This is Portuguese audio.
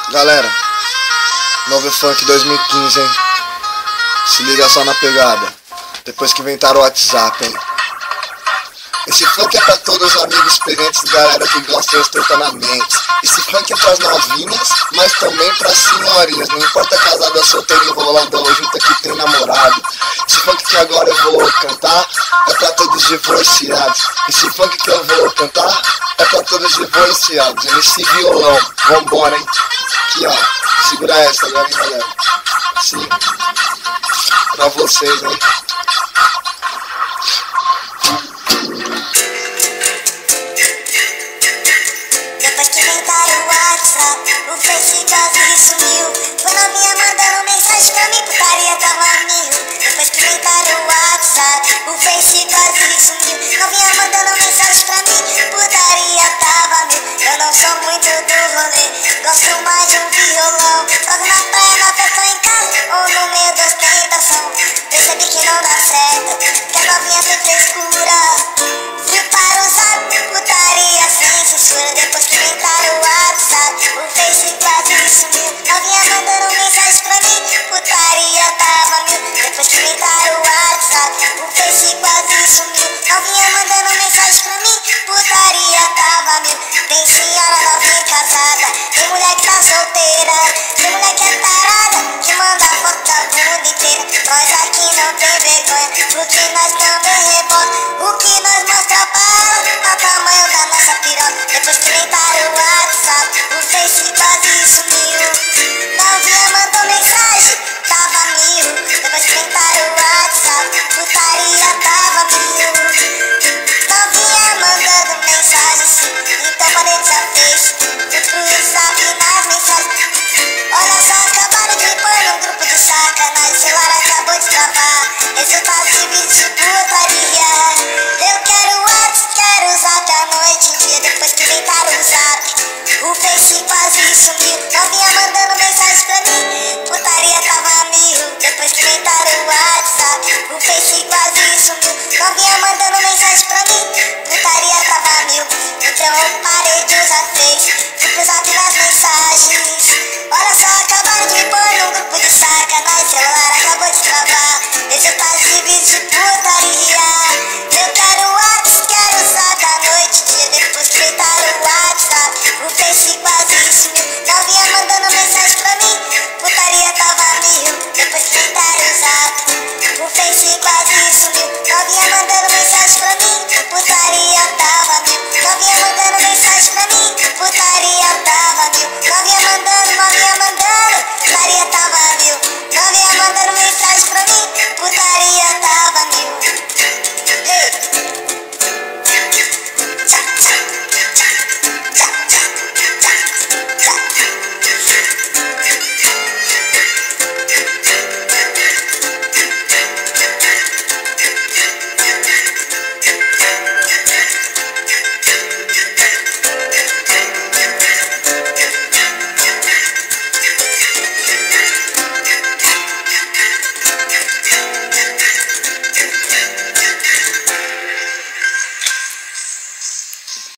Galera, novo funk 2015, hein? Se liga só na pegada. Depois que inventaram o WhatsApp, hein? Esse funk é pra todos os amigos experientes, galera que gostam de estratonamentos. Esse funk é pras novinhas, mas também pras senhorinhas. Não importa casada, solteira, enrolada ou junta que tem namorado. Esse funk que agora eu vou cantar é pra todos divorciados. Esse funk que eu vou cantar é pra todos divorciados. MC violão, vambora, hein? Aqui, ó, segura essa agora, hein, galera. Sim, pra vocês, hein? Depois que inventaram o WhatsApp, o Face quase sumiu. Foi novinha mandando mensagem pra mim, putaria tava mil. Depois que inventaram o WhatsApp, o Face quase sumiu. Novinha mandando mensagem pra mim, putaria tava mil. Eu não sou muito do rolê, gosto mais de um violão. Toco na praia, na festa em casa, ou no meio da ostentação. Percebi que não dá certo, que a novinha tem frescura. Fui para o zap, putaria sem censura. Depois que inventaram o WhatsApp, o Face quase sumiu. Novinha mandando mensagem pra mim, putaria tava mil. Depois que inventaram o WhatsApp, o Face quase sumiu. Novinha mandando mensagem pra mim, putaria tava mil. Tem senhora novinha casada, tem mulher que tá solteira, tem mulher que é tarada, que manda foto da bunda inteira. Nós aqui não tem vergonha, porque nós também rebola. O que nós mostra para ela, é o tamanho da nossa piroca. Depois que inventaram o WhatsApp, o Face quase sumiu. Novinha mandou mensagem, tava mil. Depois que inventaram o WhatsApp, putaria tava mil. Novinha mandando mensagem, sim, então monetiza Face. Fui pro zap nas mensagens. Olha só, acabaram de pôr num grupo de sacanagem. O celular acabou de travar, resultado de vídeo de putaria. Eu quero WhatsApp, quero zap a noite em dia. Depois que inventaram o zap, o Face quase sumiu. Novinha mandando mensagem pra mim, putaria tava mil. Depois que inventaram o WhatsApp, o Face quase sumiu. Novinha mandando mensagem pra mim, putaria tava mil. Então